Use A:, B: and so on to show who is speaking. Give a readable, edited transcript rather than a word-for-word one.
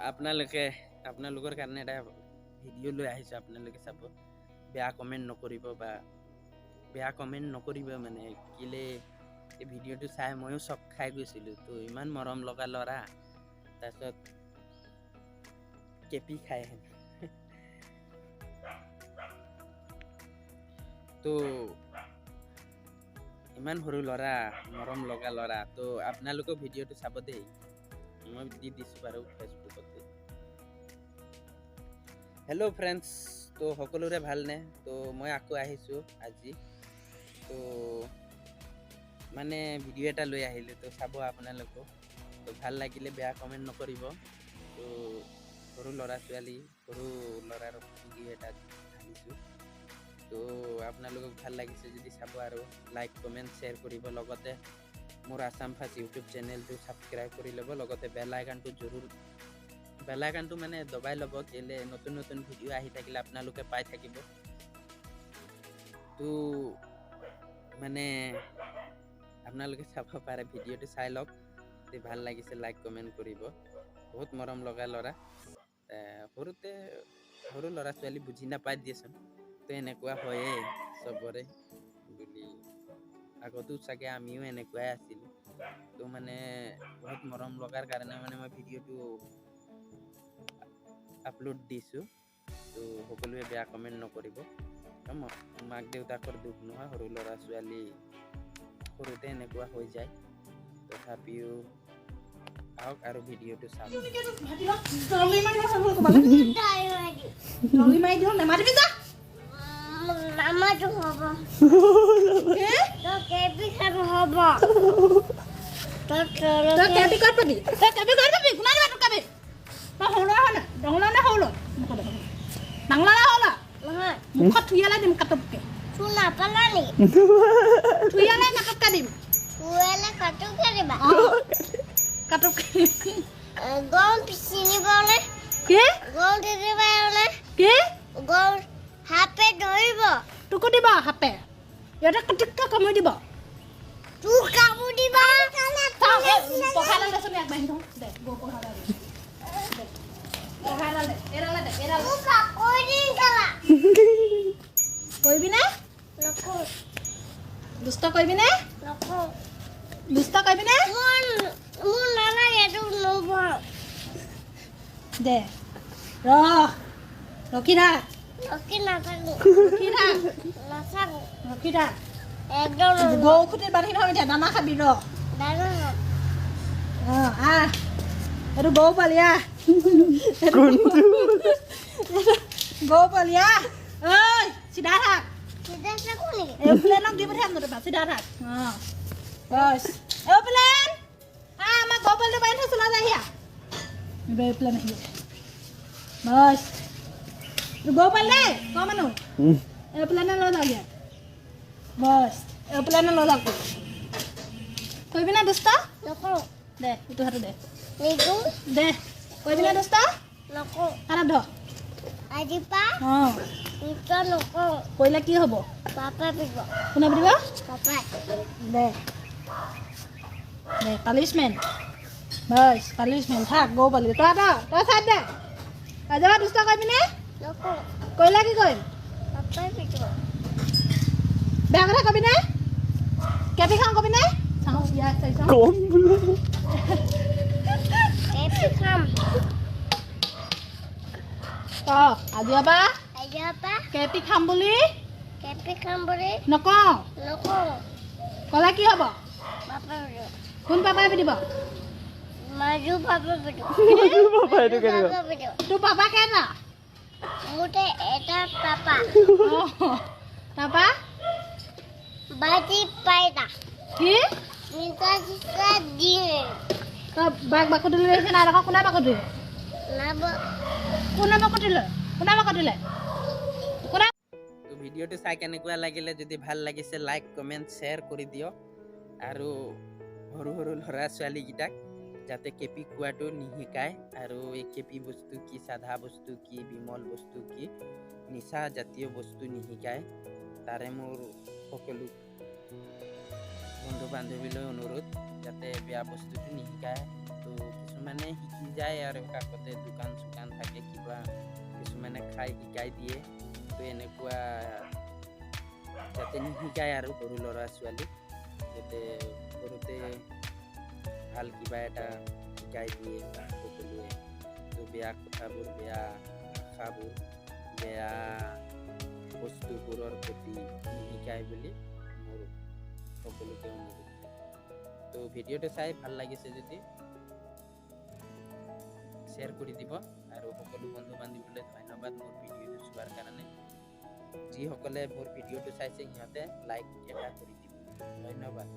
A: আপোনালোকৰ কাৰণে এটা ভিডিঅ' লৈ আহিছোঁ। আপোনালোকে চাব, বেয়া কমেণ্ট নকৰিব মানে কেলে এই ভিডিঅ'টো চাই ময়ো চক খাই গৈছিলোঁ। তো ইমান মৰম লগা ল'ৰা, তাৰপিছত কেপি খাই আহে। তো ইমান সৰু ল'ৰা, মৰম লগা ল'ৰা, তো আপোনালোকেও ভিডিঅ'টো চাব দেই। মই দি দিছোঁ বাৰু ফেচবুকতে। হেল্ল' ফ্ৰেণ্ডছ, তো সকলোৰে ভালনে? তো মই আকৌ আহিছোঁ আজি। তো মানে ভিডিঅ' এটা লৈ আহিলোঁ, তো চাব আপোনালোকেও। তো ভাল লাগিলে বেয়া কমেণ্ট নকৰিব। তো সৰু ল'ৰা ছোৱালী, সৰু ল'ৰাৰ ভিডিঅ' এটা আনিছোঁ। তো আপোনালোকক ভাল লাগিছে যদি চাব আৰু লাইক কমেণ্ট শ্বেয়াৰ কৰিব। লগতে মোৰ আছাম ফাৰ্ষ্ট ইউটিউব চেনেলটো ছাবস্ক্ৰাইব কৰি ল'ব। লগতে বেল আইকনটো মানে দবাই ল'ব, কেলে নতুন নতুন ভিডিঅ' আহি থাকিলে আপোনালোকে পাই থাকিব। তো মানে আপোনালোকে চাব পাৰে, ভিডিঅ'টো চাই লওক। যদি ভাল লাগিছে লাইক কমেণ্ট কৰিব। বহুত মৰম লগা ল'ৰা। সৰু ল'ৰা ছোৱালী বুজি নাপাই দিয়েচোন, তো এনেকুৱা হয়েই চবৰে বুলি। আগতো চাগে আমিও এনেকুৱাই আছিলোঁ। তো মানে বহুত মৰম লগাৰ কাৰণে মানে মই ভিডিঅ'টো আপলোড দিছোঁ। তো সকলোৱে বেয়া কমেণ্ট নকৰিব। মাক দেউতাকৰ দুখ নহয়, সৰু ল'ৰা ছোৱালী সৰুতে এনেকুৱা হৈ যায়। তথাপিও আহক আৰু ভিডিঅ'টো চাওক।
B: মুখত থুইয়ালাই দিম কাটপকে। চুনা পালানি। থুইয়ালাই কাটপকে দিম। থুইয়ালাই কাটপকে দিবা। কাটপকে। গম পিছিনি বলে। কি? গম দিদি বলে। কি? গম হাপে ধৰিব। তোকো দিবা হাপে। ইয়াতে কটিককে কামুৰি দিব। তোক কামুৰি দিবা। পখালা দেচোন এক বান্ধি থওঁ। দে গো পখালা দে। পখালা দে। এৰালা দে। এৰালা। তোক কৈ দিম কালা। কইবি না? নকও। দুষ্ট কইবি না? নকও। দুষ্ট কইবি না? মোৰ নালাগে এটো লব। দে। ৰখি থাক। ৰখি নাথাকো। ৰখি থাক। নাথাকো। ৰখি থাক। একদম গৌ খুটিত বান্ধি থম এতিয়া, দানা খাবি ৰ। দানা এইটো গৌ পালি আহ। গৌ পালি আহ। ঐ চিধা থাক। চিধা থাকো নেকি? এৰোপ্লেনক দি পঠিয়াম নতুবা, চিধা থাক। বস এৰোপ্লেন। আমাৰ গৌ পালিটো বান্ধি থৈছো, লৈ যাহি আহ। এৰোপ্লেন আহিব। বস গৌ পালি দেই, গৌ মানুহ। এৰোপ্লেনে লৈ যাওঁগে। বস এৰোপ্লেনে লৈ যাওক। কৰিবি না দুষ্ট? নকৰো। দে ইটো হাতে দে। নিদো। দে কৰিবি না দুষ্ট? নকৰো। হাত ধৰ। আজিপা নিশ্চয় নকৰো। কৰিলে কি হ'ব? পাপা পিটিব। কোনে পিটিব? পাপাই। দে দে পানিচমেণ্ট। বস পানিচমেণ্ট। থাক গৌ পালি। তই চাই দে। যাবা দুষ্ট কৰিবি নে? নকৰো। কৰিলে কি কৰিম? পাপাই পিটিব। বেয়া কথা কবি নে? কেপি খাওঁ কবি নে? কম বোলো। কেপি খাম। আজিৰ পৰা কেপি খাম বুলি নকওঁ। ক'লে কি হ'ব? কোন পাপাই পিটিব? মাজু পাপাই পিটিব। তোৰ পাপা কেইটা? মোৰতে এটা পাপা। তাৰপা বাজি পাইটা। কি? মিতা চিতা দিয়ে। তই বাঘ বাকতি লৈ আহিছে না? দেখোন কোনে বাকতি? কোনে বাকতিলে?
A: তো ভিডিঅ'টো চাই কেনেকুৱা লাগিলে, যদি ভাল লাগিছে লাইক কমেণ্ট শ্বেয়াৰ কৰি দিয়ক। আৰু সৰু সৰু ল'ৰা ছোৱালীকেইটাক যাতে কেপি খোৱাটো নিশিকায়। আৰু এই কেপি বস্তু কি, চাধা বস্তু কি, বিমল বস্তু কি, নিচা জাতীয় বস্তু নিশিকায়, তাৰে মোৰ সকলো বন্ধু বান্ধৱীলৈ অনুৰোধ, যাতে বেয়া বস্তুটো নিশিকায়। তো কিছুমান মানে শিকি যায় আৰু কাষতে দোকান চোকান থাকে কিবা কিছুমানে খাই শিকাই দিয়ে তো এনেকুৱা যাতে নিশিকায় আৰু সৰু ল'ৰা ছোৱালীক যাতে সৰুতে ভাল কিবা এটা শিকাই দিয়ে সকলোৱে তো বেয়া কথাবোৰ বেয়া আশাবোৰ বেয়া বস্তুবোৰৰ প্ৰতি নিশিকায় বুলি মোৰ সকলোকে অনুৰোধ তো ভিডিঅ'টো চাই ভাল লাগিছে যদি শ্বেয়াৰ কৰি দিব আৰু সকলো বন্ধু বান্ধৱীলৈ ধন্যবাদ মোৰ ভিডিঅ'টো চোৱাৰ কাৰণে যিসকলে মোৰ ভিডিঅ'টো চাইছে সিহঁতে লাইক এটা কৰি দিব ধন্যবাদ।